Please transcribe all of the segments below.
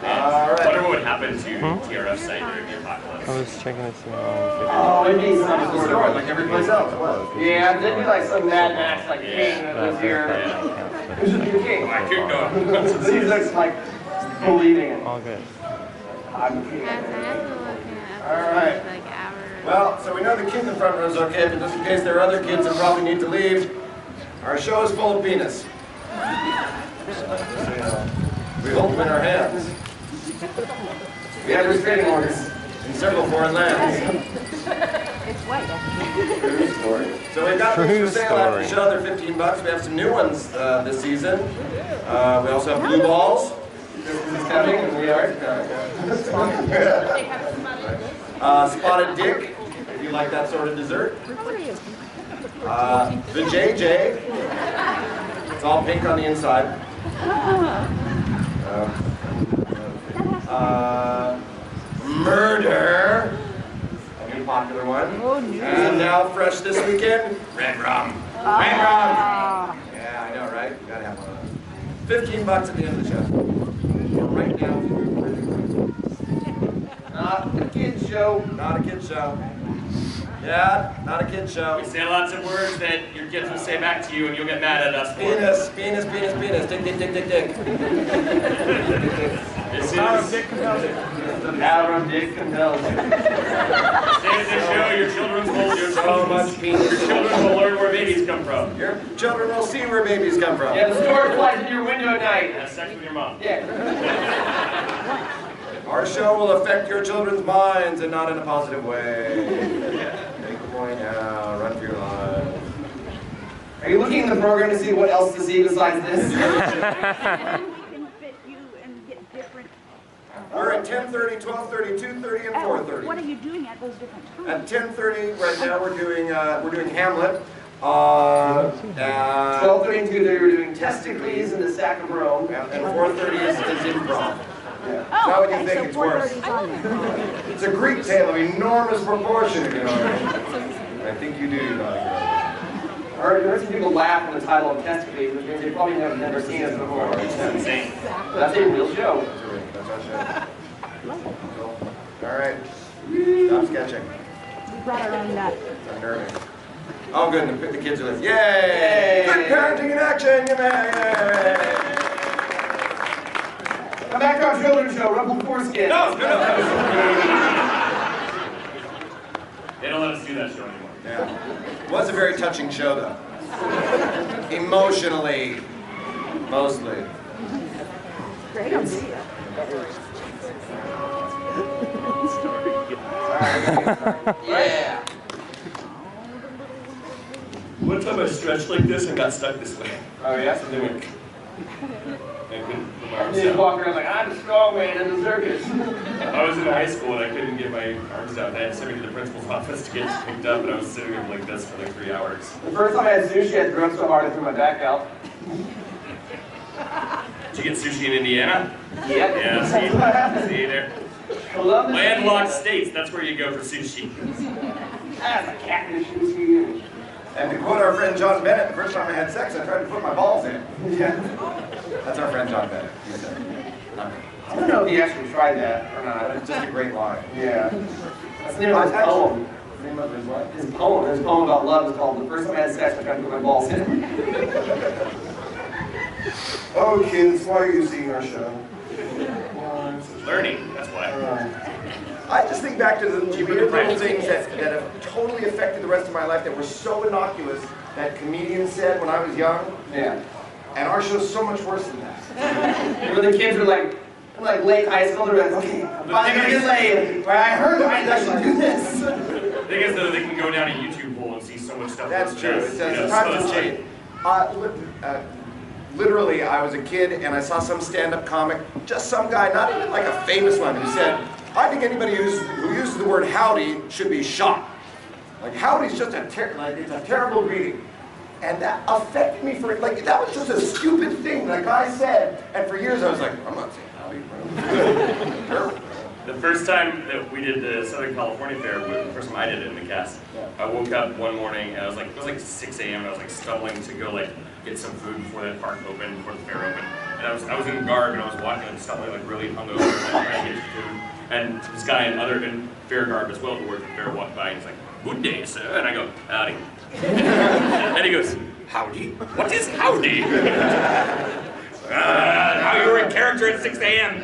All right. I wonder what would happen to TRF site during the apocalypse. I was checking to see Oh, it'd be some story like every place else. Yeah, there'd be like some Mad Max like king that lives here. Who's the new king? I keep going. He's just like believing it. all good. I'm king. All right. Well, so we know the kid in the front row is okay, but just in case there are other kids that probably need to leave, our show is full of penis. We hold them in our hands. We have restraining orders in several foreign lands. It's white. True story. So we've got things for sale after the show. They're $15. We have some new ones this season. We also have blue balls. This is coming, and we are. Spotted dick, if you like that sort of dessert. The JJ. It's all pink on the inside. Murder, a new popular one. And now fresh this weekend, red rum. Red rum. Yeah, I know, right? You gotta have one of those. $15 at the end of the show. We're right now. Not a kid's show. Not a kid's show. Yeah, not a kid's show. We say lots of words that your kids will say back to you and you'll get mad at us for. Penis, penis, penis, penis. Dick, dick, dick, dick, dick. This is Power of dick compels it. The power of dick compels it. Stay at the show, your children will learn where babies come from. Your children will see where babies come from. Yeah, the story flies in your window at night. Have sex with your mom. Yeah. Our show will affect your children's minds and not in a positive way. Make a point now, run for your lives. Are you looking in the program to see what else to see besides this? We're at 10:30, 12:30, 2:30, and 4:30. What are you doing at those different times? At 10:30 right now we're doing Hamlet. 12:30 and 2:30 we're doing Testicles and the Sack of Rome. And 4:30 is improv. Oh, How would you okay, think so it's worse? 4:30 is on there. It's a Greek tale of enormous proportion, if you know what I mean. I think you do, you know. I heard some people laugh when the title of Testicles, which means they probably have never seen us before. That's insane. That's a real show. That's our show. All right. Stop sketching. We brought our own nut. I'm nervous. Oh, good. The kids are like, yay! Good parenting in action! Yay! Come back to our children's show, Rumble Foreskin. No! They don't let us do that show anymore. Yeah. It was a very touching show, though. Emotionally. Mostly. Great on video. Yeah. One time I stretched like this and got stuck this way. Oh, yeah? So they went. I couldn't put my arms You just down. walk around like, I'm the strong man in the circus. I was in high school and I couldn't get my arms down. They had to send me to the principal's office to get picked up, and I was sitting there like this for like 3 hours. The first time I had sushi, I drunk so hard I threw my back out. Did you get sushi in Indiana? Yeah. Yeah, see there. Columbus. Landlocked states, that's where you go for sushi. That's a catfish sushi. And to quote our friend John Bennett, the first time I had sex, I tried to put my balls in. Yeah. That's our friend John Bennett. He said, I don't know if he actually tried that or not. it's just a great line. Yeah. That's the name of his poem. The name of his what? His poem about love is called The First Time I Had Sex, I Tried to Put My Balls In. Oh, kids, why are you seeing our show? Learning, that's why. I just think back to the weird little things that have totally affected the rest of my life that were so innocuous that comedians said when I was young. Yeah. And our show's so much worse than that. When the kids were like late high school, they're like, okay, I'm finally gonna get laid. Or I heard guys actually do this. The thing is, though, they can go down a YouTube hole and see so much stuff. That's true. This, It's so times it's have changed. Literally, I was a kid and I saw some stand-up comic, just some guy, not even like a famous one, who said, I think anybody who uses the word howdy should be shot. Like, howdy's just it's a terrible greeting. And that affected me for, like, that was just a stupid thing that a guy said. And for years I was like, I'm not saying howdy, bro. The first time that we did the Southern California Fair, the first time I did it in the cast, I woke up one morning and I was like, it was like 6 a.m. and I was like stumbling to go like get some food before the park opened, before the fair opened. And I was in garb, and I was walking like suddenly like really hungover, like, trying to get food. And this guy in fair garb as well, who worked at fair, walked by, and he's like, "Good day, sir." And I go, "Howdy." And he goes, "Howdy? What is howdy?" Now you were in character at 6 a.m.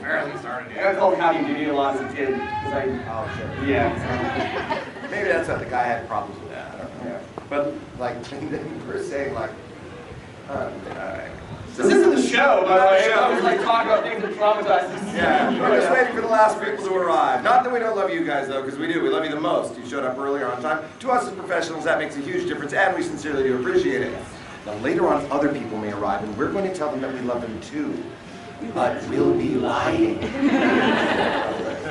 Barely started. I called Howdy Doody a lot as a kid. Oh, sure. Yeah. Maybe that's what the guy had problems with that. I don't know. Yeah. But, like, we're saying, like, This isn't the show, by the way. I was like talking about things that traumatize us. yeah, we're just waiting for the last people to arrive. Not that we don't love you guys, though, because we do. We love you the most. You showed up earlier on time. To us as professionals, that makes a huge difference, and we sincerely do appreciate it. Now, later on, other people may arrive, and we're going to tell them that we love them, too. But we'll be lying.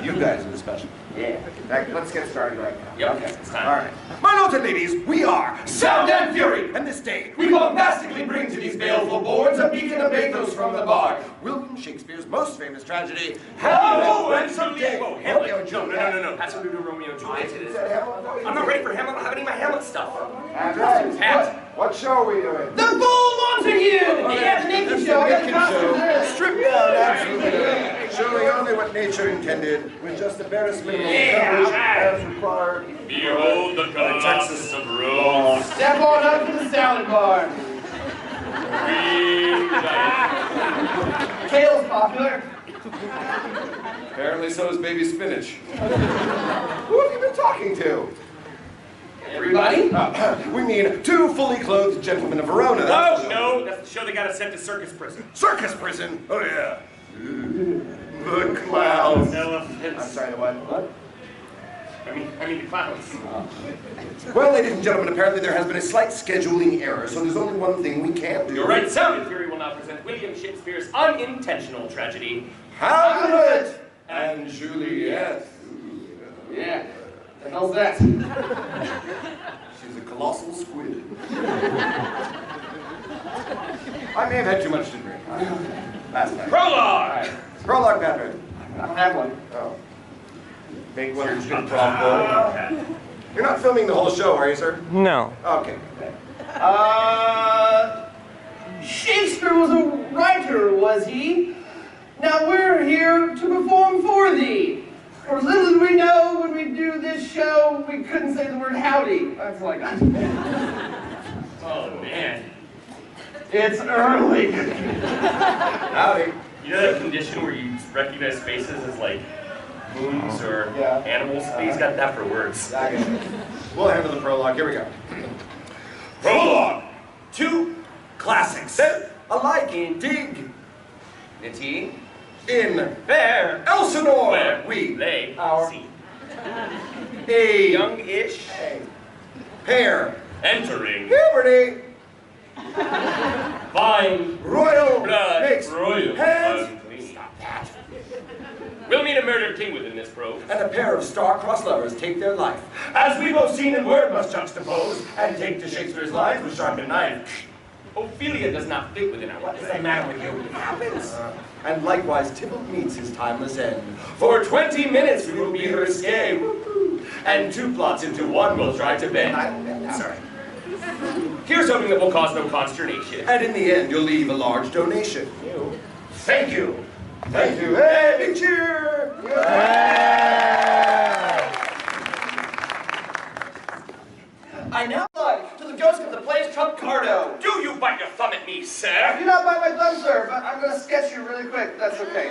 You guys are the special. Yeah. Right, let's get started right now. Yep, Okay. it's time. All right. My lords and ladies, we are Sound and Fury, and this day we bombastically bring to these baleful boards a beacon of pathos from the bard, William Shakespeare's most famous tragedy, Hamlet and Juliet. Whoa, Romeo, Hamlet. Juliet. No. Has something to do with Romeo and Juliet. It is. Said Hamlet? I'm not ready for Hamlet. I don't have any of my Hamlet stuff. Hat. What show are we doing? The Bull Montague! Yeah, the naked show. I got the costume there. Strip down, absolutely. Showing only what nature intended, with just the barest minimum coverage as required. Behold the Colossus of Rhodes. Step on up to the salad bar. Kale's popular. Apparently so is baby spinach. Who have you been talking to? Everybody? We mean two fully clothed gentlemen of Verona. Oh, no, that's the show they got us sent to circus prison. Circus prison? Oh, yeah. The clowns. Elephants. I'm sorry, the what? I mean the clowns. Well, ladies and gentlemen, apparently there has been a slight scheduling error, so there's only one thing we can't do. You're right, Sound and Fury will now present William Shakespeare's unintentional tragedy, Hamlet and Juliet. Yeah. The hell's that? She's a colossal squid. I may have had too much to drink. Last night. Prologue! Prologue, Patrick. I don't have one. Oh. Make one or two prologue. You're not filming the whole show, are you, sir? No. Okay. Shakespeare was a writer, was he? Now we're here to perform for thee. For little did we know when we do this show, we couldn't say the word howdy. That's like, Oh, man. it's early. Howdy. You know that condition where you recognize faces as like moons or Yeah. animals? He's got that for words. We'll handle the prologue. Here we go. Prologue! Two classics. Alike in dig Nitty. in Fair. Elsinore. Where We lay our see. a Young-ish. pair Entering. puberty Fine. royal Blood. mixed Royal. hands Unclean. We'll meet a murdered king within this prose. and a pair of star-crossed lovers take their life, as we both seen in word must juxtapose and take to Shakespeare's lines with sharpened knife. Ophelia does not fit within our What's the matter with you? It happens. And likewise, Tybalt meets his timeless end. For 20 minutes we will be her escape, and two plots into one will try to bend. Sorry. Here's hoping that will cause no consternation. And in the end, you'll leave a large donation. Thank you. Thank you. Hey, big cheer! I now plug to the ghost of the place Trump Cardo. Do you bite your thumb at me, sir? Do not bite my thumb, sir, but I'm gonna sketch you really quick. That's okay.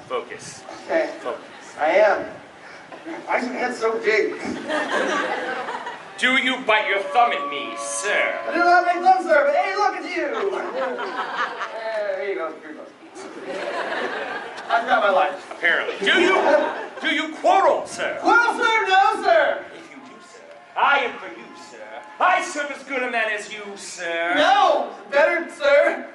Focus. Okay. Focus. I am. Why is your head so big? Do you bite your thumb at me, sir? I do not make thumb, sir, but hey, look at you! There you go. Here you go. I've got my life. Apparently. Do you quarrel, sir? Well, sir, no, sir! If you do, sir, I am for you, sir. I serve as good a man as you, sir. No! Better, sir.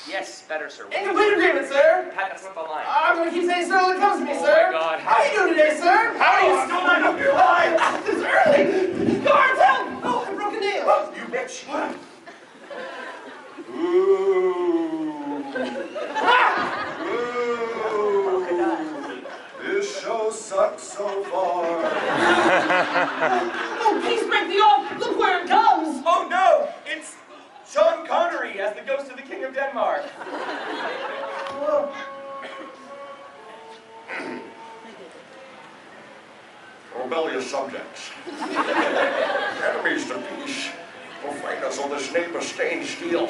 Yes, better, sir. Incomplete agreement, sir. Pat, that's not the line. I'm gonna keep saying sir when it comes to me, Oh sir. my God. How are you doing today, sir? How are you still not up your line? It's early. Go on, tell me. Oh, I broke a nail. Oh, you bitch. What? This show sucks so far. Oh, please break the off. Look where it comes. Oh no, it's Denmark. Well, Rebellious subjects. Enemies to peace. Profane us on this neighbor-stained steel.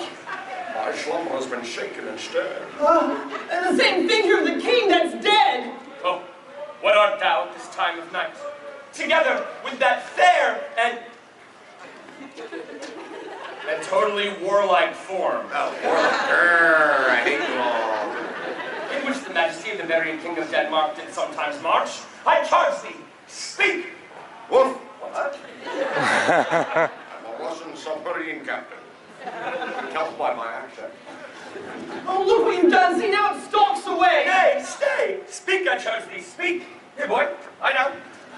My slumber has been shaken instead. and the same figure of the king that's dead. Oh, what art thou at this time of night? Together with that fair and totally warlike form. Oh, warlike. I hate you all. In which the majesty of the very king of Denmark did sometimes march. I charge thee, speak! Wolf. What? I'm a Russian submarine captain. You can tell by my accent. Oh, look what you've done. See, now it stalks away. Hey, stay! Speak, I charge thee, speak! Here, boy, lie down.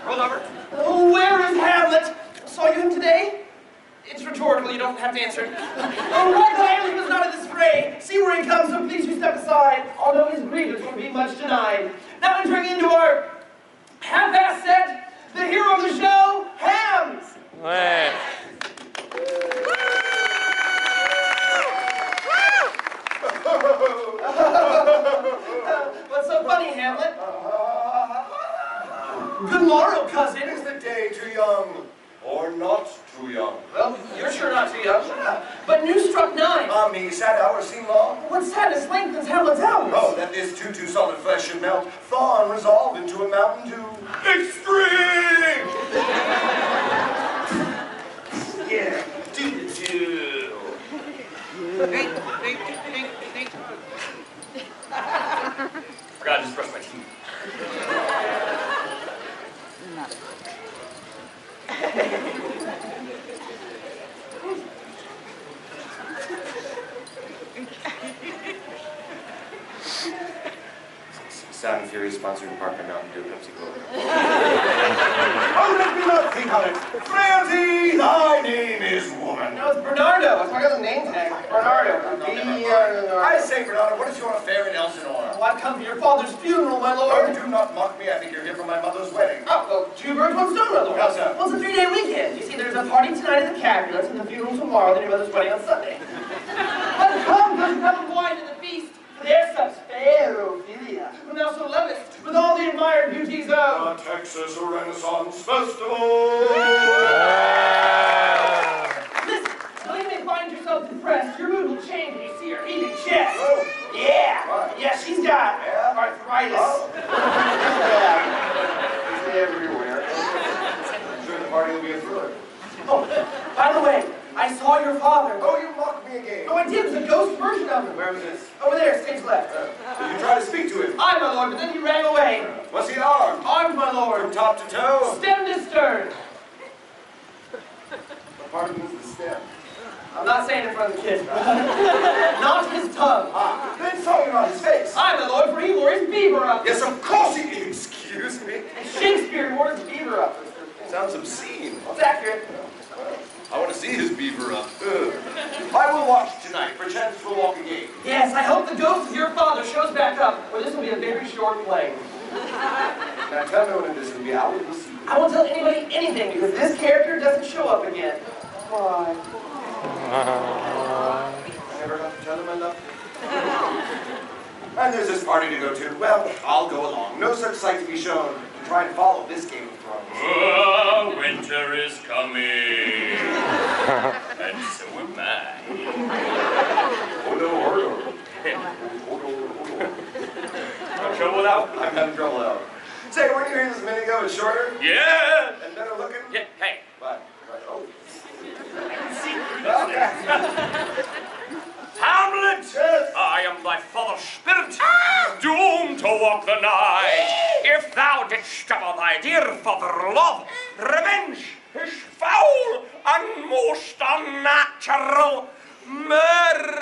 Roll over. Oh, where is Hamlet? Saw you him today? It's rhetorical, you don't have to answer it. Oh, right that Hamlet was not in this fray. See where he comes, so please you step aside. Although his grievance will be much denied. Now entering into our half-ass set, the hero of the show, Hams! What's so funny, Hamlet? Good morrow, cousin. Is the day too young or not too young? Well, you're sure not too young. But news struck 9. Me, sad hours seem long. What sadness lengthens Hamlet's hours? Oh, that this too solid flesh should melt, thaw and resolve into a mountain dew. Extreme! Yeah, do. Forgot to just brush my teeth. Sound and Fury sponsored in part by Mountain Dew Pepsi Cola. Oh, let me not think on it. Francie, thy name is woman. No, it's Bernardo. It's my cousin's name tag. Bernardo. I say, Bernardo, what is your affair in Elsinore? Oh, I've come for your father's funeral, my Oh, lord. do not mock me. I think you're here for my mother's wedding. Oh, well, 2 birds, 1 stone, my lord. How's that? Well, it's a 3-day weekend. You see, there's a party tonight at the Capulets and the funeral tomorrow, then your mother's wedding on Sunday. But come and wine to the feast. There's such fair Ophelia, who thou so lovest, with all the admired beauties of The Texas Renaissance Festival! Listen, though you may find yourself depressed, your mood will change when you see her heaving chest. Oh. Yeah, Right. yeah, she's got arthritis. Oh. Yeah. It's everywhere. I'm sure the party will be a thriller. Oh, by the way, I saw your father. Oh, you mocked me again. Oh, I did. It was a ghost version of him. Where was this? Over there, stage left. Did you try to speak to him? Aye, my lord, but then he ran away. Was he armed? Armed, my From lord. top to toe? Stem to stern. What part of him is the stem? I'm not saying it in front of the kids. Not his tongue. Ah, then saw you on his face. Aye, my lord, for he wore his beaver up. Yes, of course he did. Excuse me. Shakespeare wore his beaver up. Sounds obscene. That's accurate. I want to see his beaver up. Ugh. I will watch tonight. Perchance we'll walk again. Yes, I hope the ghost of your father shows back up, or this will be a very short play. Now tell me when this will be. I will see you. I won't tell anybody anything, because this character doesn't show up again. Why? I never got to tell him I love him. And there's this party to go to. Well, I'll go along. No such sight to be shown. To try and follow this Game of Thrones. Oh, winter is coming. And so am I. Oh no, No trouble out? I'm having trouble out. Say, weren't you here just a minute ago? It's shorter Yeah. and better looking? Yeah, hey. But, oh. Hamlet! Yes. I am thy father's spirit, doomed to walk the night. If thou didst stab thy dear father love, revenge is foul and most unnatural murder.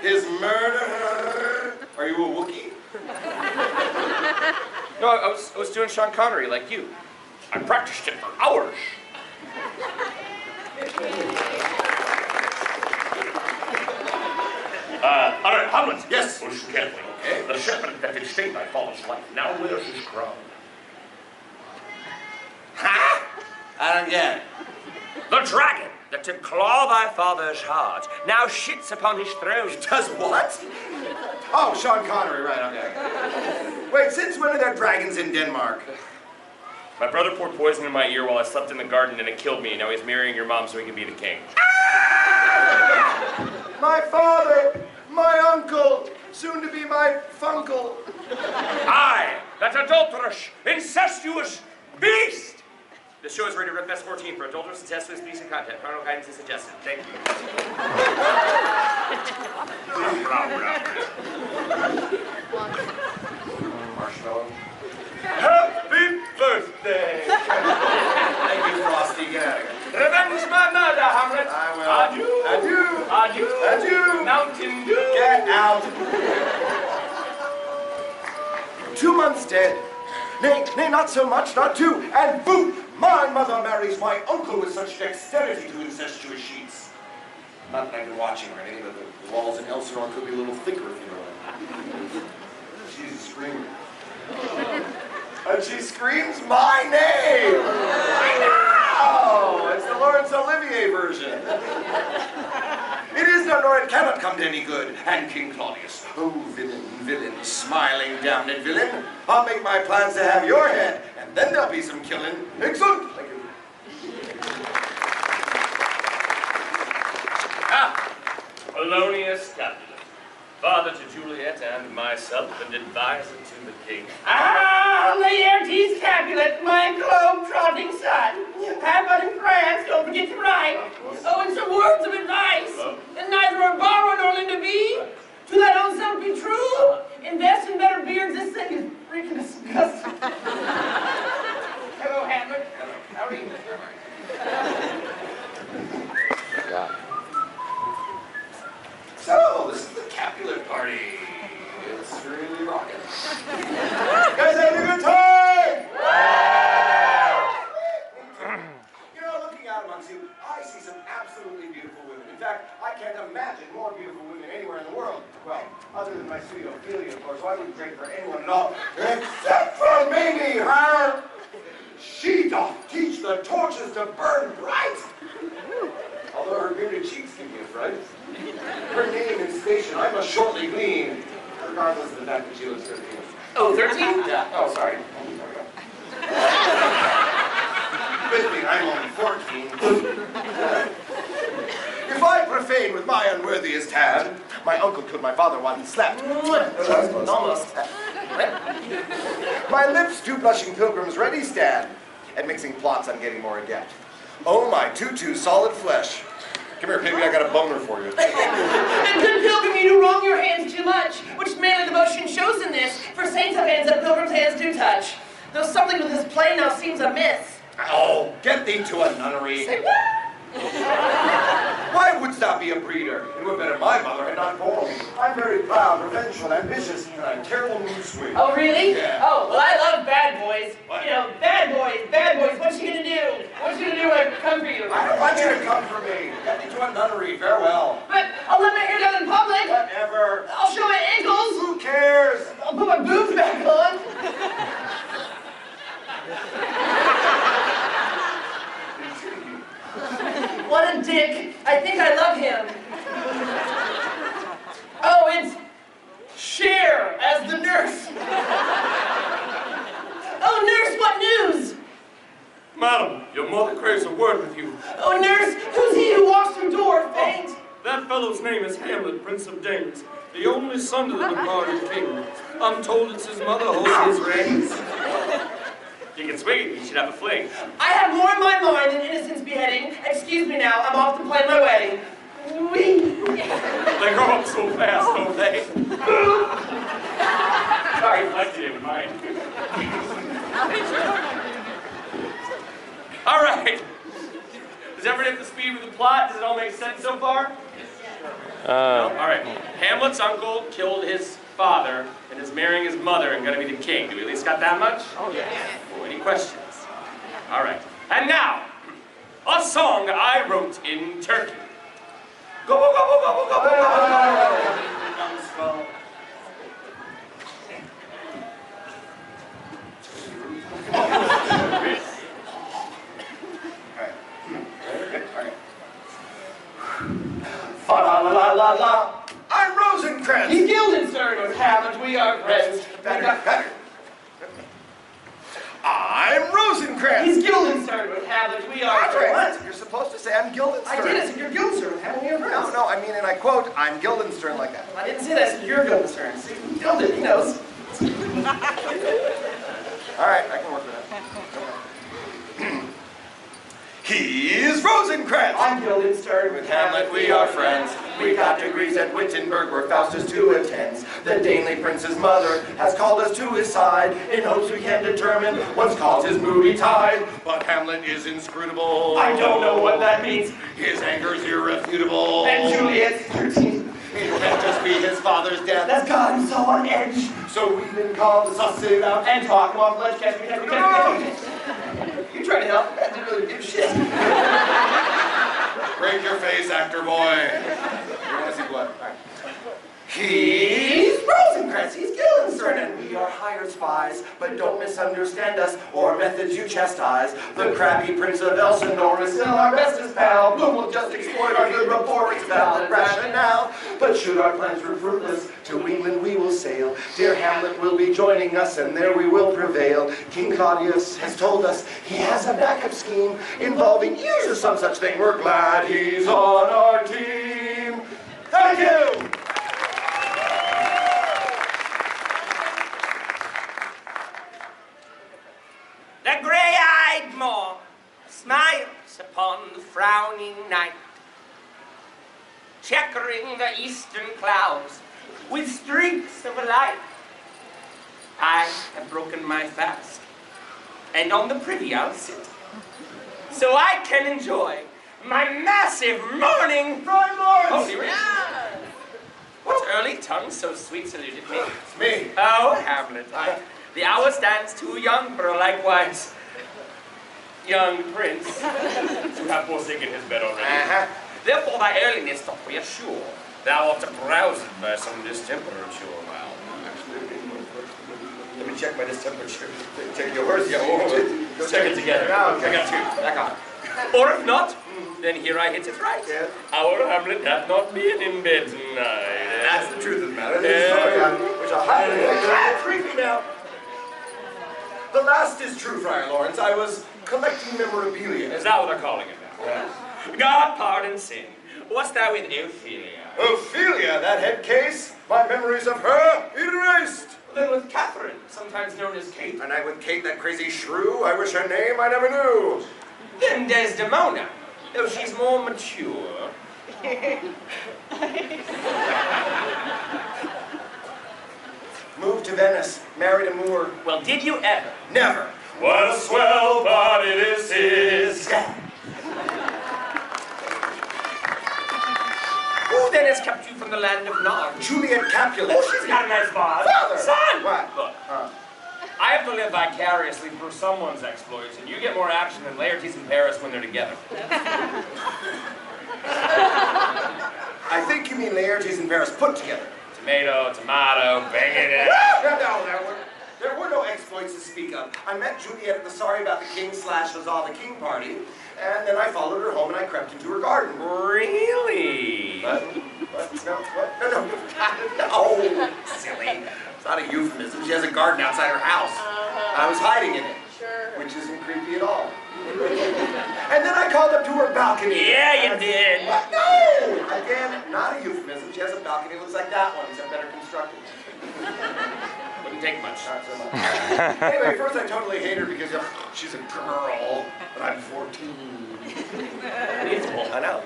His murder. Are you a Wookiee? No, I was doing Sean Connery like you. I practiced it for hours. All right, Hamlet. Yes. Listen carefully. Okay. The shepherd that did stay thy father's life now wears his crown. Huh? I don't get it. The dragon that to claw thy father's heart now shits upon his throne. Does what? Oh, Sean Connery, right, okay. Wait, since when are there dragons in Denmark? My brother poured poison in my ear while I slept in the garden and it killed me. Now he's marrying your mom so he can be the king. My father, my uncle, soon to be my funkle. I, that adulterous, incestuous beast! The show is rated Ren Fest 14 for adulterous, incestuous, indecent content. Parental guidance is suggested. Thank you. Marshmallow. Happy birthday! Thank you, Frosty. Get out of here. Revenge my murder, Hamlet! I will. Adieu! Adieu! Adieu! Adieu! Mountain Dew! Get out! 2 months dead. Nay, not so much, not 2. And boot! My mother marries my uncle with such dexterity to incestuous sheets. Not that I've been watching or anything, but the walls in Elsinore could be a little thicker if you know what I mean. She's a screamer. And she screams my name! I know! It's the Laurence Olivier version. It is done, nor it cannot come to any good. And King Claudius, oh villain, villain, smiling damned villain, I'll make my plans to have your head, and then there'll be some killing. Excellent! Thank you. Polonius Capulet, father to Juliet and myself, and advisor to the king. Laertes Capulet, my globe-trotting son. Have but in France, don't forget to write. Oh, and some words of advice. And neither are borrowed nor lend to be. To thine own self be true. Invest in better beards. This thing is freaking disgusting. Hello, Hamlet. Hello. How are you? So, this is the Capulet party. It's really rocking. You guys having a good time? You know, looking out amongst you, I see some absolutely beautiful women. In fact, I can't imagine more beautiful women anywhere in the world. Well, other than my sweet Ophelia, of course, who I wouldn't trade for anyone at all, except for maybe her. She doth teach the torches to burn bright. Although her bearded cheeks give me a fright. Her name and station I must shortly glean, regardless of the fact that she looks 13. Oh, 13? Yeah. Oh, sorry. With me, I'm only 14. If I profane with my unworthiest hand, my uncle killed my father while he slept. Almost. My lips, two blushing pilgrims, ready stand, and mixing plots I'm getting more adept. Oh, my tutu solid flesh. Come here, baby, I got a boner for you. And good pilgrim, you do wrong your hands too much, which manly devotion shows in this, for saints have hands that pilgrims' hands do touch. Though something with this play now seems amiss. Oh, get thee to a nunnery. Say what? Why wouldst thou be a breeder? It were better my mother had not borne me. I'm very proud, revengeful, ambitious, and I'm terrible mood swing. Oh, really? Yeah. Oh, well, I love bad boys. What? You know, bad boys, what's she gonna do? What's she gonna do when I come for you? I don't want you to come for me. Get thee to a nunnery, farewell. But I'll let my hair down in public. Whatever. I'll show my ankles. Who cares? I'll put my boobs back on. What a dick. I think I love him. Oh, it's Cher as the nurse. Oh, nurse, what news? Madam, your mother craves a word with you. Oh, nurse, who's he who walks through door faint? That fellow's name is Hamlet, Prince of Danes, the only son to the departed king. I'm told it's his mother holds his reins. You can swing it, you should have a fling. I have more in my mind than innocence beheading. Excuse me now, I'm off to plan my wedding. Whee! They grow up so fast, don't they? Sorry, I didn't mind. All right. Is everyone up to speed with the plot? Does it all make sense so far? No? All right. Hamlet's uncle killed his father and is marrying his mother and going to be the king. Do we at least got that much? Oh, yeah. Oh, any questions? All right. And now, a song I wrote in Turkey. Go, go, go, go, go, go, go, go, go. Fa la la la la la. I'm Rosencrantz. He's Guildenstern with Hamlet, we are friends. Better. I'm Rosencrantz. He's Guildenstern with Hamlet, we are friends. What? You're supposed to say I'm Guildenstern. I did, I said you're Guildenstern with Hamlet, we are friends. No, I mean, and I quote, I'm Guildenstern like that. I didn't say that, I said you're Guildenstern. See, Gilden, he knows. All right, I can work with that. He's Rosencrantz. I'm Guildenstern with Hamlet, we are friends. We got degrees at Wittenberg where Faustus too attends. The Danely prince's mother has called us to his side in hopes we can determine what's caused his moody tide. But Hamlet is inscrutable. I don't know what that means. His anger's irrefutable. And Juliet's 13. It can't just be his father's death. That's got him so on edge. So we've been called to suss it out. And talk him off ledge, catch me. You trying to help? That didn't really give shit. Break your face, actor boy. You want to see blood? All right. He's Rosencrantz, he's Guildenstern, and we are hired spies. But don't misunderstand us, or methods you chastise. The crabby Prince of Elsinore is still our bestest pal. Bloom will just exploit our good rapport, it's valid rationale. But should our plans prove fruitless, to England we will sail. Dear Hamlet will be joining us, and there we will prevail. King Claudius has told us he has a backup scheme involving use or some such thing. We're glad he's on our team. Thank you! The grey-eyed moor smiles upon the frowning night, checkering the eastern clouds with streaks of light. I have broken my fast, and on the privy I'll sit, so I can enjoy my massive morning. Prime Lords! Oh, here it is. What early tongue so sweet saluted me? It's me. Oh, Hamlet, the hour stands too young for a likewise young prince to have forsaken his bed already. Therefore thy earliness doth reassure thou art aroused by some distemperature. Well, let me check my distemperature. Check yours? Yeah, let's check it together. I got two. Back on. Or if not, then here I hit it right. Yes. Our Hamlet hath not been in bed tonight. That's the truth of the matter. Which I'll have creepy now. The last is true, Friar Lawrence. I was collecting memorabilia. Is that what they're calling it now? Yes. God pardon sin. What's that with Ophelia? Ophelia, that head case. My memories of her erased. Then with Catherine, sometimes known as Kate. And I with Kate, that crazy shrew. I wish her name I never knew. Then Desdemona, though she's more mature. Moved to Venice, married a Moor. Well, did you ever? Never. What a swell party this is. Who then has kept you from the land of Nod? Juliet Capulet. Oh, she's got a nice bod. Father! Son! What? Look, I have to live vicariously through someone's exploits, and you get more action than Laertes in Paris when they're together. I think you mean Laertes and Paris put together. Tomato, bang it in. No, there were no exploits to speak of. I met Juliet at the Sorry About the King / Huzzah the King party, and then I followed her home and I crept into her garden. Really? What? No, what? No. No, silly. It's not a euphemism. She has a garden outside her house. I was hiding in it, which isn't creepy at all. And then I called up to her balcony. Yeah, you did. What? No! Again, not a euphemism. She has a balcony that looks like that one, except better constructed. Wouldn't take much. Not so much. Anyway, first I totally hate her because she's a girl, but I'm 14. I know.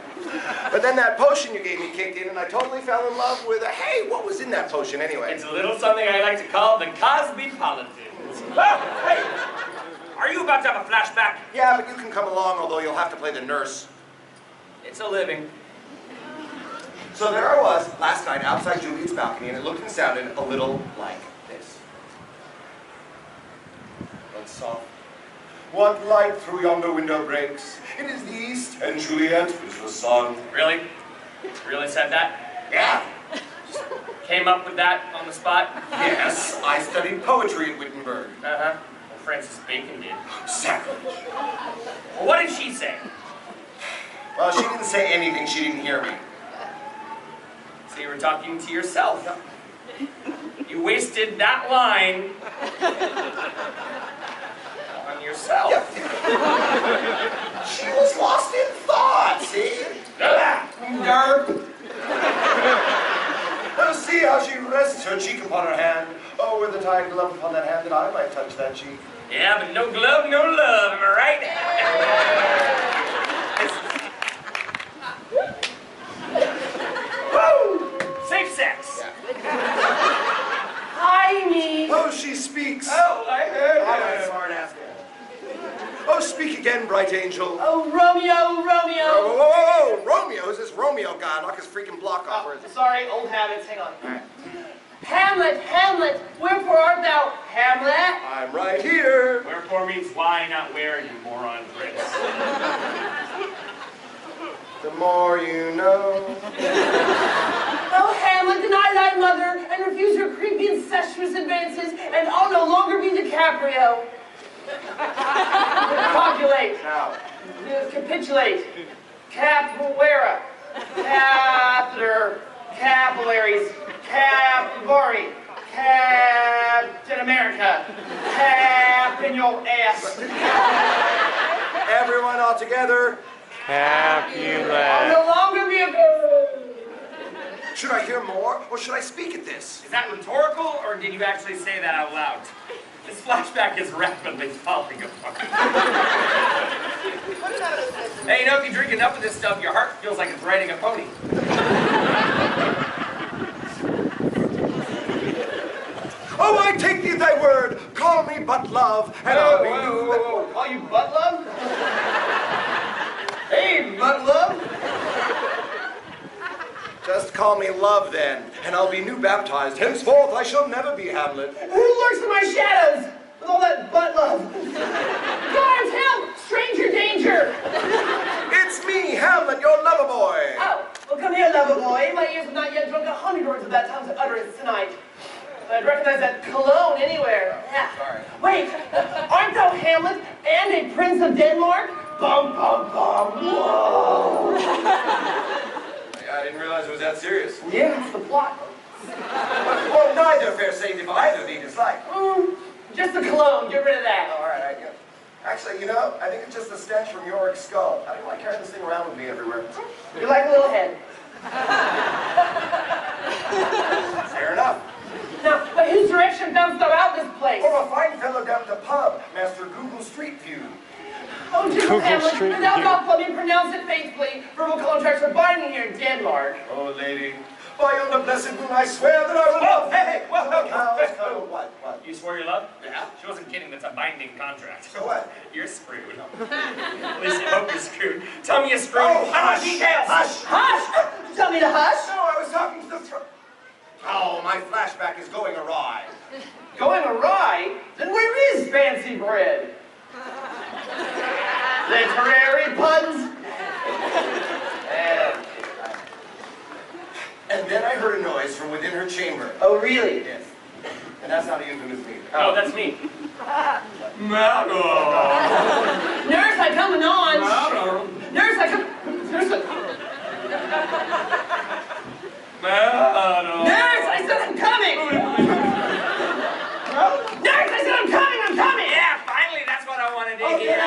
But then that potion you gave me kicked in, and I totally fell in love with hey, what was in that potion anyway? It's a little something I like to call the Cosmopolitan. Oh, hey! Are you about to have a flashback? Yeah, but you can come along, although you'll have to play the nurse. It's a living. So there I was, last night, outside Juliet's balcony, and it looked and sounded a little like this. But soft. What light through yonder window breaks? It is the east, and Juliet is the sun. Really? Really said that? Yeah. Came up with that on the spot? Yes, I studied poetry at Wittenberg. Uh-huh. Well, Francis Bacon did. Sacrilege. Well, what did she say? Well, she didn't say anything. She didn't hear me. were talking to yourself. You wasted that line on yourself. She was lost in thought, see? Derp. Oh, see how she rests her cheek upon her hand. Oh, with a tying glove upon that hand that I might touch that cheek. Yeah, but no glove, no love, am I right? Woo! Safe sex. Hi, me. Oh, she speaks. Oh, I heard I'm a her. smart ass. Oh, speak again, bright angel. Oh, Romeo, Romeo. Whoa, whoa, whoa, whoa. Romeo, is this Romeo guy? Knock his freaking block off. Where is it? Sorry, old habits. Hang on. Hamlet, Hamlet, wherefore art thou, Hamlet? I'm right here. Wherefore means why, not where, you moron prince. The more you know. Oh, Hamlet, deny thy mother and refuse her creepy incestuous advances, and I'll no longer be DiCaprio. Copulate. Now. Capitulate. Capoeira. Catheter. Capillaries. Capivari. Captain America. Cap in your ass. Everyone all together. I'll Capulet. no longer be a... Should I hear more, or should I speak at this? Is that rhetorical, or did you actually say that out loud? This flashback is rapidly falling apart. Hey, you know, if you drink enough of this stuff, your heart feels like it's riding a pony. Oh, I take thee thy word. Call me but love, and I'll be Whoa. Call you butt love? Hey, butt love? Just call me love then, and I'll be new baptized. Henceforth I shall never be Hamlet. Who lurks in my shadows with all that butt love? Guards, help! Stranger danger! It's me, Hamlet, your lover boy. Oh, well come here, lover boy. My ears have not yet drunk 100 words of that tongue's utterance tonight. I'd recognize that cologne anywhere. Yeah. Sorry. Wait, aren't thou Hamlet and a prince of Denmark? Bum, bum, bum, whoa! I didn't realize it was that serious. Yeah, that's the plot. Well, neither, fair sage, if either thee dislike. Just the cologne, get rid of that. All right, I get it. Actually, you know, I think it's just the stench from Yorick's skull. I don't like carrying this thing around with me everywhere. You're like a little head. Fair enough. Now, by whose direction bounced thou out this place? From a fine fellow down at the pub, Master Google Street View. Oh, gentle Google Hamlet, Street and thou View. doth let me pronounce it faithfully. Verbal contracts are binding here in Denmark. Oh, lady, by yonder blessed moon, I swear that I will love. Hey, whoa, What? You swore your love? Yeah. She wasn't kidding, that's a binding contract. So what? You're screwed. At least I hope you're screwed. Tell me you're screwed. Oh, I want hush, details. hush. Hush! Tell me to hush? No, I was talking to the Oh, my flashback is going awry. Going awry? Then where is fancy bread? Literary puns? And then I heard a noise from within her chamber. Oh, really? Yes. And that's not a euphemism either. Oh, that's me. Nurse, I coming on. Nurse, I come. Nurse, Nurse, I said I'm coming. Nurse, I said I'm coming. I'm coming. Yeah, finally, that's what I wanted to hear.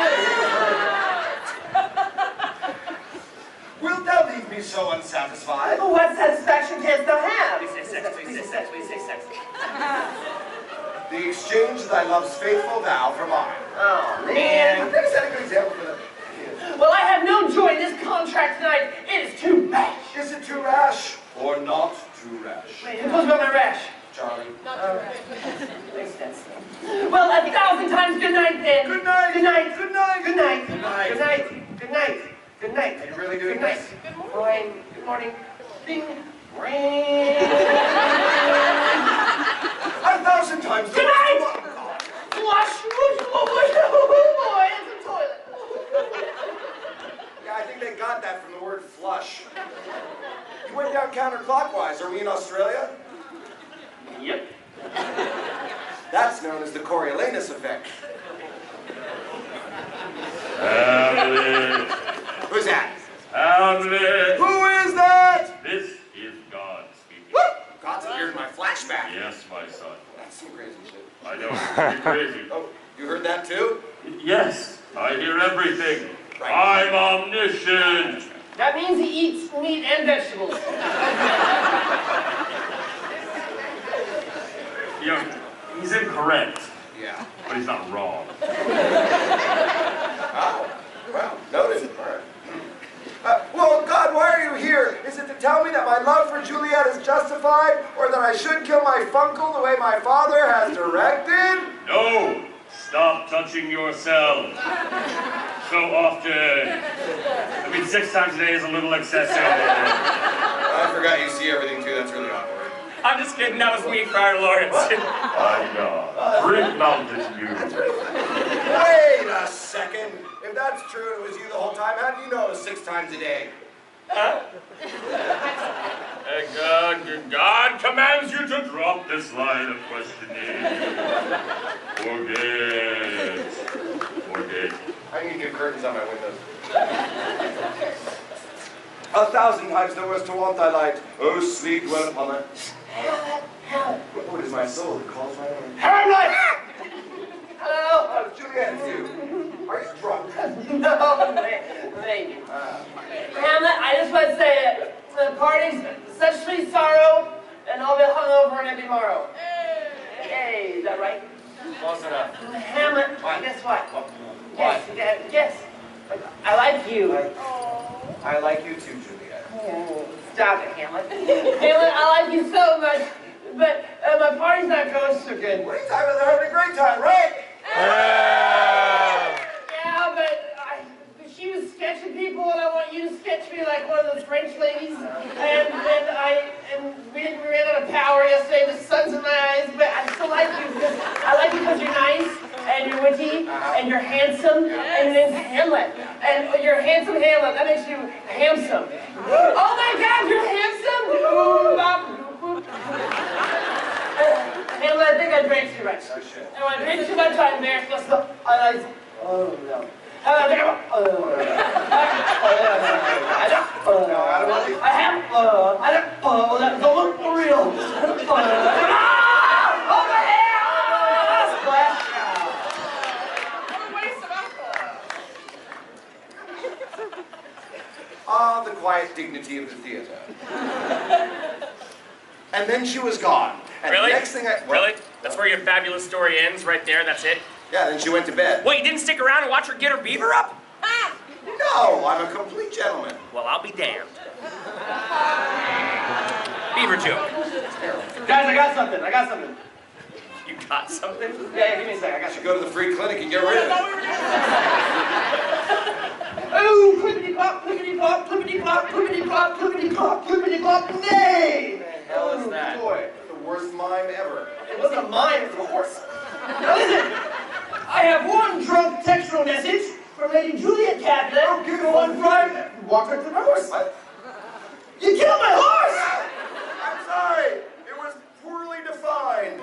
Wilt thou leave me so unsatisfied? Oh, what satisfaction canst thou have? Please say sex, please say sex, please say sex. The exchange of thy love's faithful vow for mine. Oh, man. There's a good example for that. Well, I have no joy in this contract tonight. It is too rash. Is it too rash or not too rash? Wait, who goes about my rash? Charlie. Makes sense. Well, 1,000 times good night then. Good night. Good night. Good night. Good night. Good night. Good night. Good night. Good night. Are you really doing Good night. this? Good morning. Good morning. Ding. Ring. 1,000 times. Good night. Flush. Oh boy, it's a toilet. Yeah, I think they got that from the word flush. You went down counterclockwise. Are we in Australia? Yep. That's known as the Coriolanus effect. Hamlet. Who's that? Hamlet. Who is that? This is God speaking. know, it's pretty crazy. Oh, you heard that too? Yes, I hear everything. Right. I'm omniscient. That means he eats meat and vegetables. You know, he's incorrect, Yeah. but he's not wrong. Oh, well, noted. All right. Well, God, why are you here? Is it to tell me that my love for Juliet is justified, or that I should kill my funkle the way my father has directed? No! Stop touching yourself so often. I mean, 6 times a day is a little excessive. I forgot you see everything too. That's really awkward. I'm just kidding, that was me, Friar Lawrence. My God. Bring mountain you. Wait a second. If that's true and it was you the whole time, how do you know it was 6 times a day? Huh? God commands you to drop this line of questioning. Forget. I need new curtains on my windows. 1,000 times there was to want thy light. Oh, sleep dwell upon thy... Hamlet. What is my soul that calls my name? Hamlet! Hello? Oh, Juliet, it's you. Are you drunk? No, maybe. Hamlet, I just want to say the party's such sweet sorrow, and I'll be hungover and every morrow. Hey, is that right? Close enough. Hamlet, guess what? Yes. I like you. I like you too, Juliet. Stop it, Hamlet. Hamlet, I like you so much, but my party's not going so good. What are you talking about? They're having a great time, right? Yeah, but she was sketching people, and I want you to sketch me like one of those French ladies. And we ran out of power yesterday. The sun's in my eyes, but I still like you. I like you because you're nice, and you're witty, and you're handsome, and your name's Hamlet. And you're handsome Hamlet. That makes you handsome. Oh my God, you're handsome! Hamlet, I think I drank too much. And when I drink too much, I embarrass myself. Oh no. That don't look real. Oh my hair! Splash! What a waste of alcohol. Ah, the quiet dignity of the theater. And then she was gone. And Really? the next thing Really? That's where your fabulous story ends, right there, that's it? Yeah, then she went to bed. What, you didn't stick around and watch her get her beaver up? No, I'm a complete gentleman. Well, I'll be damned. Beaver joke. Guys, I got something. You got something? Yeah, give me a sec. I got You go to the free clinic and get rid of it. Oh, clippity-clop, clippity-clop, clippity-clop, clippity-clop, clippity-clop, clippity-clop, nay! What the hell is that? Boy, The worst mime ever. it wasn't a mime, it was a horse. Now listen, I have one drunk textual message from Lady Juliet Capulet. Oh, give me one Friday. Walk up to my horse. What? You killed my horse! I'm sorry. It was poorly defined.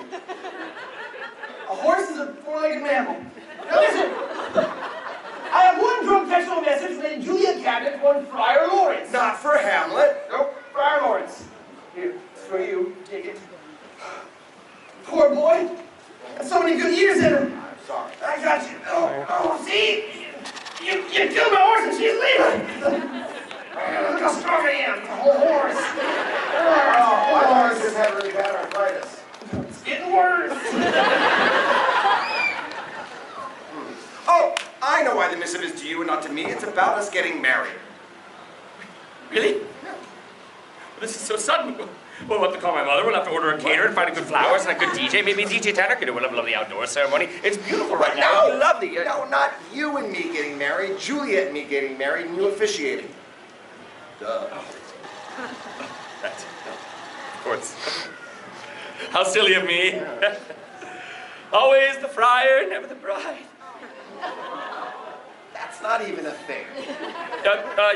A horse is a four-legged mammal. Now listen, I have one drunk textual message from Lady Juliet Capulet for one Friar Lawrence. Not for Hamlet. Nope, Friar Lawrence. Here, it's for you. Take it. Poor boy. Got so many good years in him. I'm sorry. I got you. Oh, see? You killed my horse and she's leaving. Look how strong I am. The whole horse. Oh, my horse just had really bad arthritis. It's getting worse. Oh, I know why the missive is to you and not to me. It's about us getting married. Really? This is so sudden. We'll have to call my mother, we'll have to order a caterer and find a good flowers and a good DJ. Maybe DJ Tanner could do a lovely outdoor ceremony. It's beautiful right now. No, Lovely. No, not you and me getting married. Juliet and me getting married and you officiating. Duh. That's, of course. How silly of me. Always the friar, never the bride. That's not even a thing.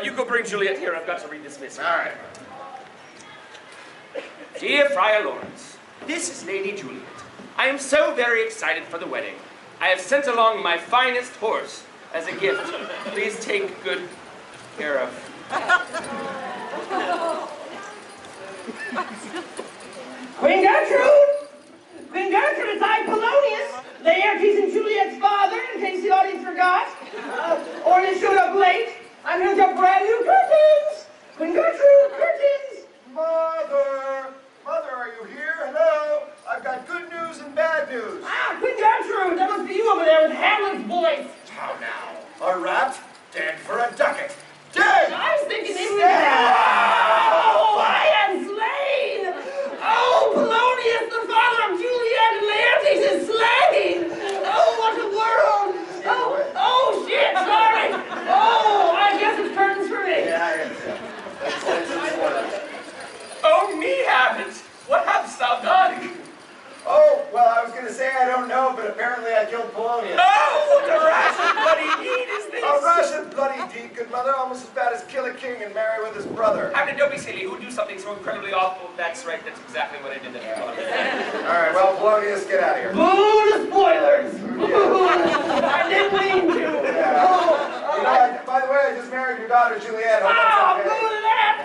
You go bring Juliet here. I've got to read this missive. All right. Dear Friar Lawrence, this is Lady Juliet. I am so very excited for the wedding. I have sent along my finest horse as a gift. Please take good care of. Queen Gertrude! Queen Gertrude, it's I, Polonius! Laertes and Juliet's father, in case the audience forgot. Or you showed up late. I'm here to brand new curtains. Queen Gertrude, curtains. Mother! Mother, are you here? Hello? I've got good news and bad news. Ah, Queen Gertrude, that must be you over there with Hamlet's voice. How now? A rat? Dead for a ducat. Dead! I was thinking they were... Oh, I am slain! Oh, Polonius, the father of Juliet and Laertes, is slain! Oh, what a world! Oh, shit, sorry! Oh, I guess it's curtains for me. Yeah. Oh, me, Hamlet! What hast thou done? Oh, well, I was going to say I don't know, but apparently I killed Polonius. Oh, what a rash and bloody deed is this? A rash and bloody deed, good mother, almost as bad as kill a king and marry with his brother. Hamlet, don't be silly. Who would do something so incredibly awful? That's right, that's exactly what I did. All right, well, Polonius, get out of here. Boo the spoilers! Boo! I didn't mean to! Yeah. You know, by the way, I just married your daughter, Juliet. Hope Oh, that's boo okay. to that!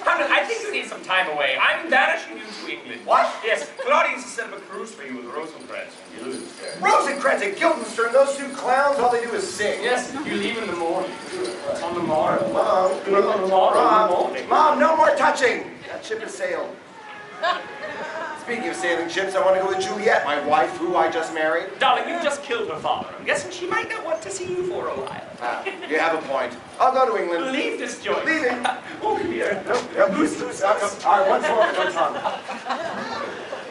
Hamlet, I think you need some time away. I'm banishing you to England. What? Yes, Claudius has set up a cruise for you with Rosencrantz. You lose there. Rosencrantz and Guildenstern, those two clowns, all they do is sing. Yes, you leave in the morning. On the morrow. Mom, On the morning. Mom, no more touching. That ship has sailed. Speaking of sailing ships, I want to go with Juliet, my wife, who I just married. Darling, you just killed her father. I'm guessing she might not want to see you for a while. Ah, you have a point. I'll go to England. Leave this joint. Leaving. Oh, dear. Loose. All right, once more, no tongue.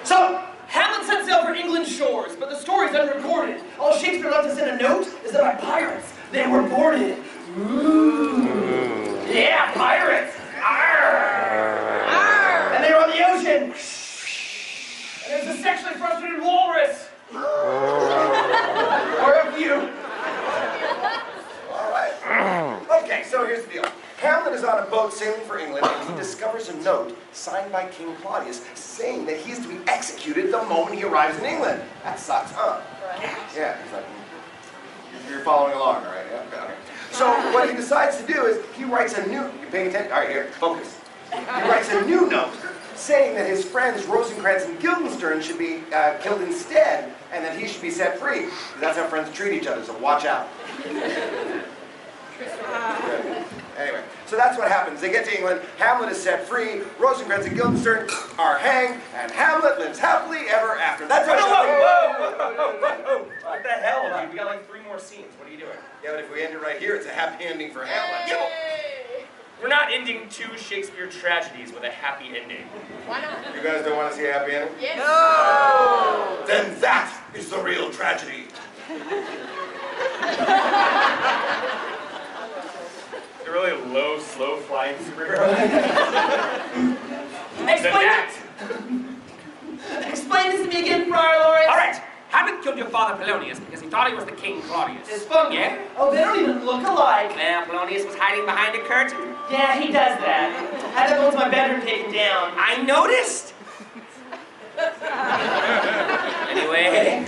So, Hamlet set sail for England's shores, but the story's unrecorded. All Shakespeare left us in a note is that by pirates, they were boarded. Ooh. Yeah, pirates. Arr. Arr. And they were on the ocean. And there's a sexually frustrated walrus. Or a few. All right. Okay, so here's the deal. Hamlet is on a boat sailing for England, and he discovers a note signed by King Claudius saying that he's to be executed the moment he arrives in England. That sucks, huh? Yeah, he's like, you're following along, all right? Yeah, okay. So what he decides to do is he writes a new, you paying attention? All right, here, focus. He writes a new note saying that his friends Rosencrantz and Guildenstern should be killed instead, and that he should be set free. That's how friends treat each other, so watch out. Anyway, so that's what happens. They get to England, Hamlet is set free, Rosencrantz and Guildenstern are hanged, and Hamlet lives happily ever after. That's what Whoa. What the hell, dude? We got like 3 more scenes. What are you doing? Yeah, but if we end it right here, it's a happy ending for Hamlet. Yeah, we're not ending 2 Shakespeare tragedies with a happy ending. Why not? You guys don't want to see a happy ending? Yes. No! Then that is the real tragedy. A really low, slow-flying superhero. Explain this to me again, Friar Lawrence. All right. Hamlet killed your father Polonius because he thought he was the King Claudius. It's funny. Yeah? Oh, they don't even look alike. Well, Polonius was hiding behind a curtain. Yeah, he does that. I had to go to my bedroom taken down. I noticed. Anyway,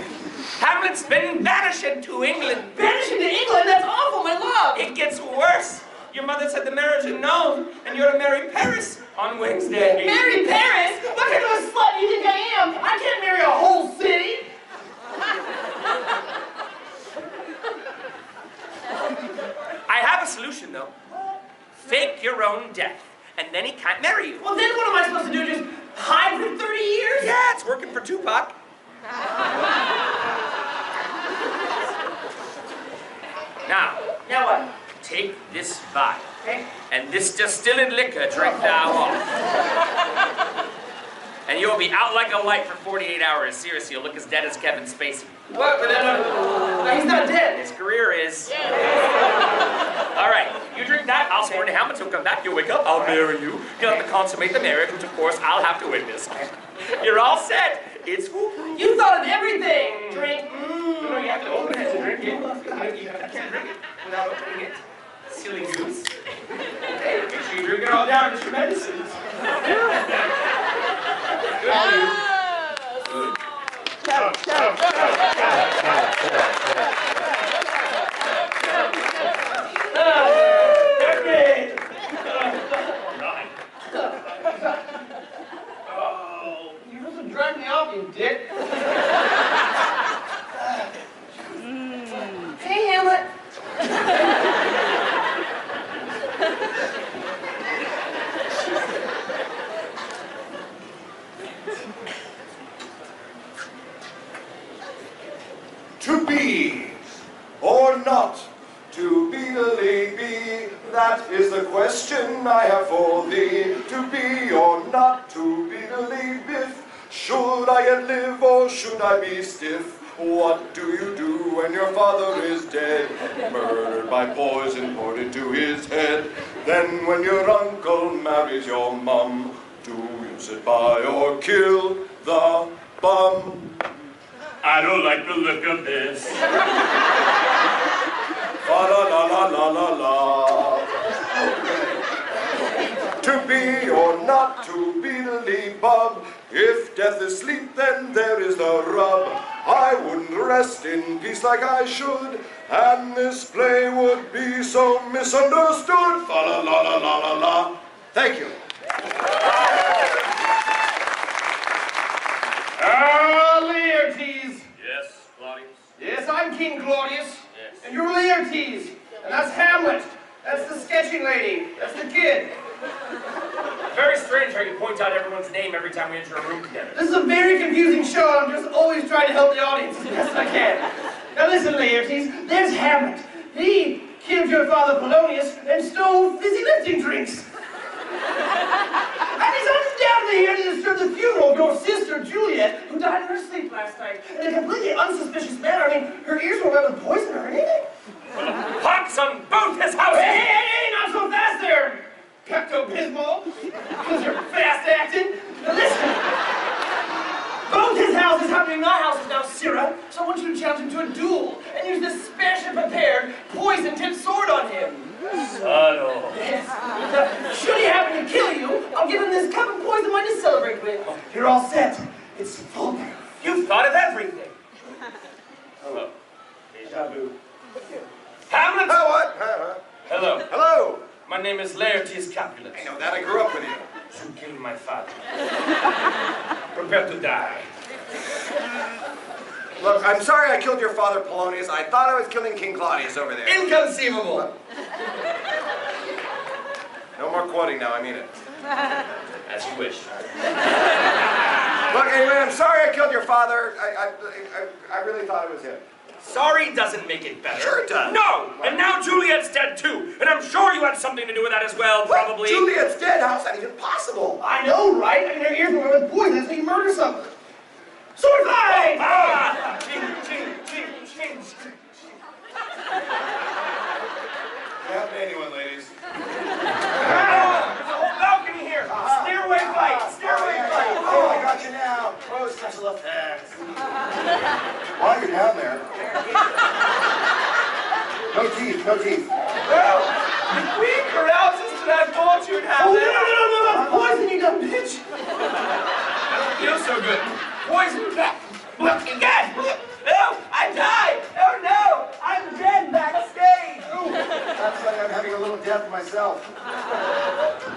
Hamlet's been banished to England. Banished to England? That's awful, my love. It gets worse. Your mother said the marriage is known, and you're to marry Paris on Wednesday. Marry Paris? What kind of a slut do you think I am? I can't marry a whole city. I have a solution, though. Fake your own death, and then he can't marry you. Well, then what am I supposed to do? Just hide for 30 years? Yeah, it's working for Tupac. Now what? Take this vial, and this distilled liquor drink thou off. And you'll be out like a light for 48 hours. Seriously, you'll look as dead as Kevin Spacey. What? But he's not dead. His career is. All right, you drink that, I'll swear to Hamlet, he'll come back, you'll wake up, I'll marry you. You'll have to consummate the marriage, which of course I'll have to witness. You're all set. It's foolproof. You thought of everything. Drink. No, you have to open it to drink it. You can't drink it without opening it. Silly goose. Okay, make sure you drink it all down. It's your medicines. To be, that is the question I have for thee. To be or not to be, Biff. Should I yet live or should I be stiff? What do you do when your father is dead? Murdered by poison poured into his head. Then when your uncle marries your mum, do you sit by or kill the bum? I don't like the look of this. La la la la la la la. To be or not to be, bub. If death is sleep, then there is the rub. I wouldn't rest in peace like I should, and this play would be so misunderstood. Fa la la la la la la. Thank you. Laertes. Yes, Claudius? Yes, I'm King Claudius. Yes. And you're Laertes. And that's Hamlet. That's the sketching lady. That's the kid. Very strange how you point out everyone's name every time we enter a room together. This is a very confusing show, and I'm just always trying to help the audience as best I can. Now listen, Laertes, there's Hamlet. He killed your father Polonius and stole fizzy lifting drinks. And he's undoubtedly here to disturb the funeral of your sister Juliet, who died in her sleep last night in a completely unsuspicious manner. I mean, her ears were wet with poison or anything. Pox on both his houses! Hey, not so fast there, Pepto-Bismol, because you're fast acting. Now listen, both his houses happen to be my house now, Syrah, so I want you to challenge him to a duel and use this specially prepared poison-tipped sword on him. Subtle. Yes. Now, should he happen to kill you, I'll give him this cup of poison wine to celebrate with. You're all set. It's full. You've thought of everything. Hello. Deja vu. Hamlet! What? Hello. Hello. My name is Laertes Capulet. I know that. I grew up with you. You killed my father. Prepare to die. Look, I'm sorry I killed your father, Polonius. I thought I was killing King Claudius over there. Inconceivable! No more quoting now, I mean it. As you wish. Look, anyway, I'm sorry I killed your father. I really thought it was him. Sorry doesn't make it better. Sure it does. No! And now Juliet's dead too. And I'm sure you had something to do with that as well, probably. Juliet's dead? How's that even possible? I know, right? I mean, her ears were with poison, so you murder someone. Sword fight! Ah! Ching, ching, ching, ching, ching. Can't be anyone, ladies. There's a whole balcony here. Stairway fight! Stairway fight! Oh, I got you now. Oh, special effects. While you're down there. No teeth, no teeth. Well, if we carouses to that fortune, Oh, Hamlet. no, poison, you dumb bitch! I don't feel so good. Poison back. Look again. No, I died. Oh no, I'm dead backstage. Ooh, that's like I'm having a little death myself.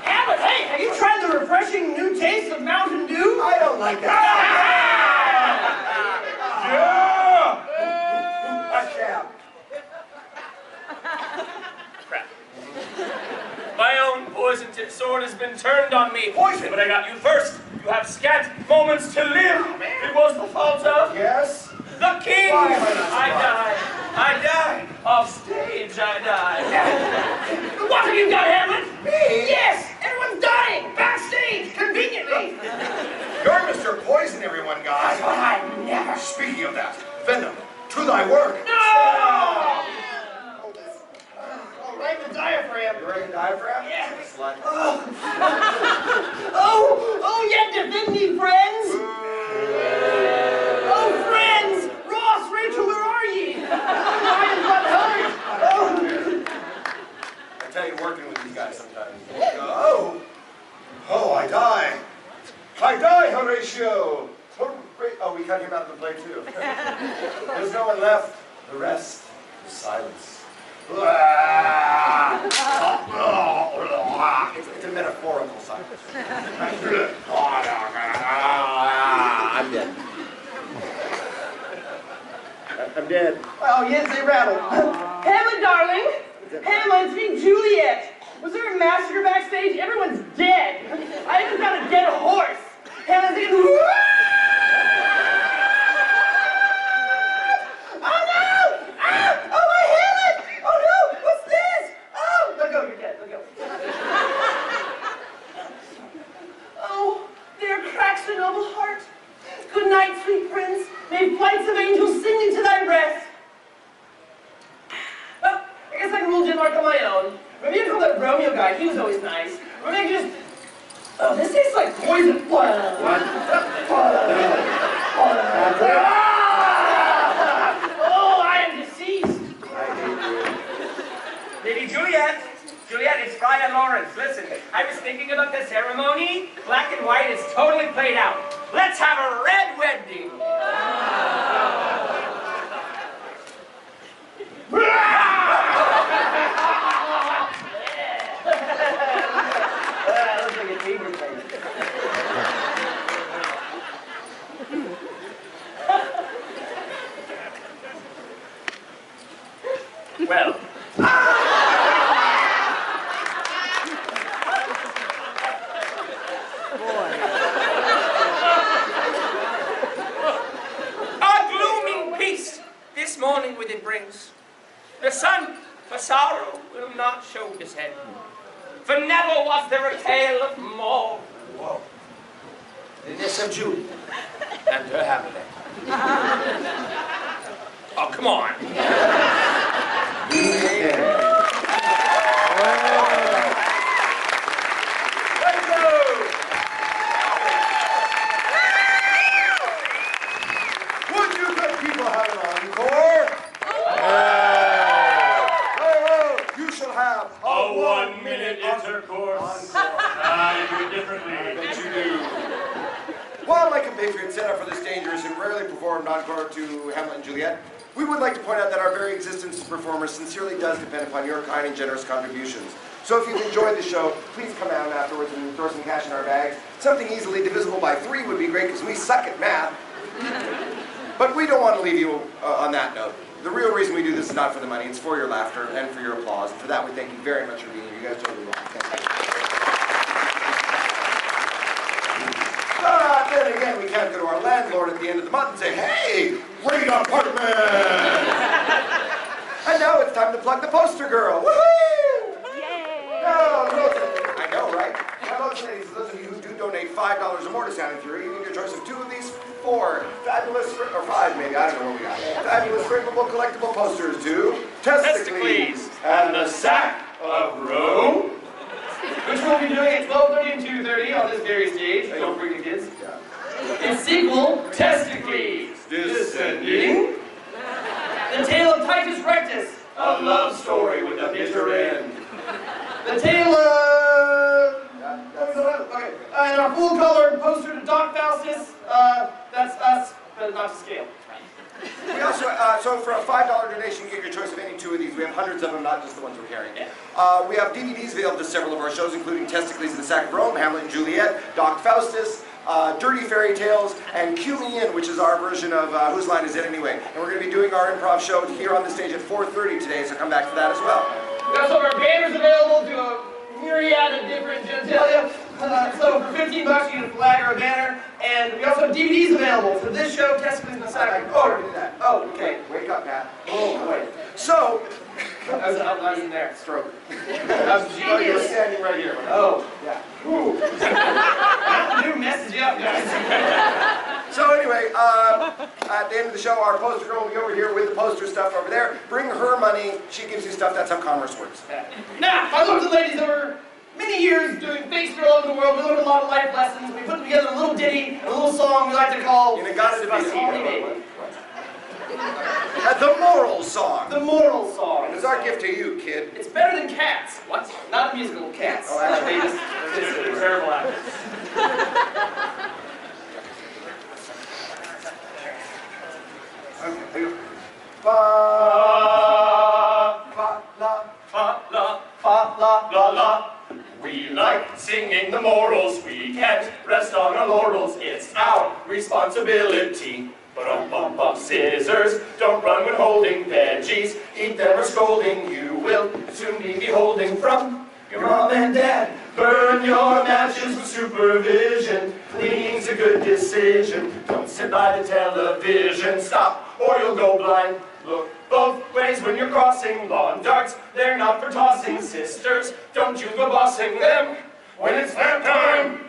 Hamlet, hey, have you tried the refreshing new taste of Mountain Dew? I don't like that. Yeah. Crap. My own poison-tipped sword has been turned on me. Poison? But I got you first. You have scant moments to live. It was the fault of Yes? the king. Why am I not I died. Off stage, I died. What have you done, Hamlet? Me? Yes, everyone's dying. Backstage, conveniently. You're Mr. Poison, everyone, guys. But I never. Speaking of that, Venom, to thy work. No! Oh, right in the diaphragm. You ready to diaphragm? Yeah. Slut. Oh, yet defend me, friends. Oh, friends. Ross, Rachel, where are ye? Ryan's got hurt. Oh. I tell you, working with these guys sometimes. Oh, I die. I die, Horatio. Oh, we cut him out of the play too. There's no one left. The rest is silence. It's a metaphorical silence. I'm dead. I'm dead. Oh, yes, they rattle. Hamlet, darling. Hamlet, it's me, Juliet. Was there a massacre backstage? Everyone's dead. I even found a dead horse. Hamlet's thinking, oh no! Ah! Oh, my Hamlet! Oh no! mark on my own. Maybe you call that Romeo guy, he was always nice. Or maybe just, oh, this tastes like poison. What? Oh, I am deceased. Lady Juliet. Juliet, it's Friar Lawrence. Listen, I was thinking about the ceremony. Black and white is totally played out. Let's have a red wedding. Looks like a paper face. Well. A glooming peace this morning with it brings. The sun, for sorrow, will not show his head. For never was there a tale of more woe than this of Juliet and her Hamlet. Oh, come on. Would you good people have an encore? You shall have a 1-minute intercourse. I do it differently. I bet you do. While my compatriots set up for this dangerous and rarely performed encore to Hamlet and Juliet, we would like to point out that our very existence as performers sincerely does depend upon your kind and generous contributions. So if you've enjoyed the show, please come out afterwards and throw some cash in our bags. Something easily divisible by 3 would be great because we suck at math. But we don't want to leave you on that note. The real reason we do this is not for the money, it's for your laughter and for your applause. And for that, we thank you very much for being here. You guys totally rock. Thank you. Then again, we can't go to our landlord at the end of the month and say, hey, great apartment! And now it's time to plug the poster girl. Woohoo! Yay! No, I know, right? Now, ladies, for those of you who do donate $5 or more to Sound and Fury, you get your choice of 2 of these 4 fabulous, or 5 maybe, I don't know what we got. Fabulous, frameable, collectible posters to Testicles and the Sack of Rome, Which we'll be doing at 12:30 and 2:30 on this very stage. Don't forget the kids. In sequel, Testicles Descending. The Tale of Titus Rectus, a love story with a bitter end. The Tale of... Okay. And our full-color poster to Doc Faustus, that's us, but not to scale. We also, so for a $5 donation, you get your choice of any 2 of these. We have hundreds of them, not just the ones we're carrying. We have DVDs available to several of our shows, including Testicles and the Sack of Rome, Hamlet and Juliet, Doc Faustus, Dirty Fairy Tales, and Cue Me In, which is our version of Whose Line Is It Anyway? And we're going to be doing our improv show here on the stage at 4:30 today, so come back to that as well. We also have our banners available to a myriad of different genitalia. So for $15 you get a flag or a banner. And we also have DVDs available for this show, Testicles and the Sack. Oh, we did that. Oh, okay. Wake up, Pat. Oh, boy. So, I was in there. stroke. That was Oh, you were genius. standing right here. Oh. Yeah. Ooh. New message up, guys. So anyway, at the end of the show, our poster girl will be over here with the poster stuff over there. Bring her money. She gives you stuff. That's how commerce works. Now, my lords and ladies, over many years doing Shakespeare all over the world, we learned a lot of life lessons. We put together a little ditty, a little song we like to call You gotta be Baby. the moral song. The moral song. It's our gift to you, kid. It's better than Cats. What? Not a musical, Cats. Oh, actually. It's a terrible actor. Okay. Fa, la, la, la. We like singing the morals. We can't rest on our laurels. It's our responsibility. Bum, scissors, don't run when holding veggies. Eat them or scolding. You will soon be beholding from your mom and dad. Burn your matches with supervision. Cleaning's a good decision. Don't sit by the television. Stop or you'll go blind. Look both ways when you're crossing lawn darts. They're not for tossing, sisters. Don't you go bossing them when it's that time.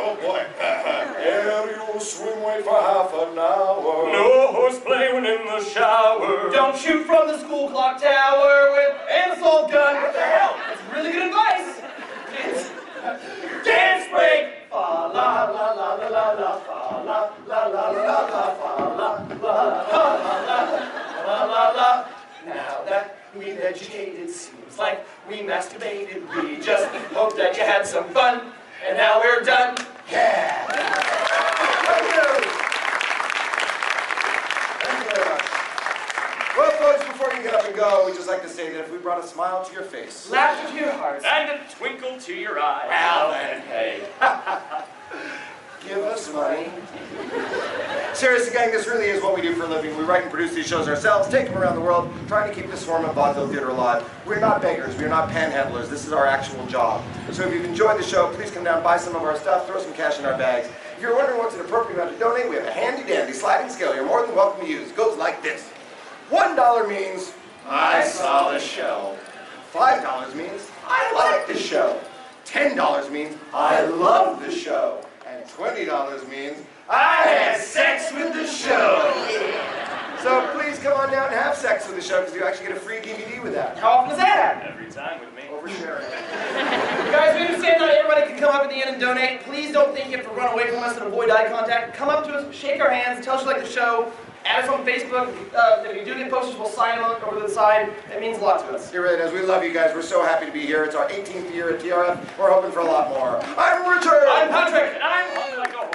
Oh boy. Have you don't swim weight for half an hour. No horseplay when in the shower. Don't shoot from the school clock tower with an assault gun. What the hell? That's really good advice. Dance break. Fa la la la la la la fa la la la la la fa la la la la. Now that we've educated, seems like we masturbated. We just hope that you had some fun, and now we're done. Yeah. Thank you. Thank you very much. Well, folks, before you get up and go, we'd just like to say that if we brought a smile to your face, Laughter to your hearts. And a twinkle to your eye. Well then, hey. give us money. Seriously, gang, this really is what we do for a living. We write and produce these shows ourselves, take them around the world, trying to keep this form of vaudeville theater alive. We're not beggars, we're not panhandlers. This is our actual job. So if you've enjoyed the show, please come down, buy some of our stuff, throw some cash in our bags. If you're wondering what's an appropriate amount to donate, we have a handy-dandy sliding scale you're more than welcome to use. It goes like this. $1 means, I saw the show. $5 means, I like the show. $10 means, I love the show. And $20 means, I had sex with the show. So please come on down and have sex with the show, because you actually get a free DVD with that. How often does that happen? Every time with me. Oversharing. Guys, we understand not everybody can come up at the end and donate. Please don't think you have to run away from us and avoid eye contact. Come up to us, shake our hands, tell us you like the show. Add us on Facebook. If you do get posters, we'll sign them over to the side. It means a lot to us. It really does. We love you guys. We're so happy to be here. It's our 18th year at TRF. We're hoping for a lot more. I'm Richard. I'm Patrick. And I'm hungry like a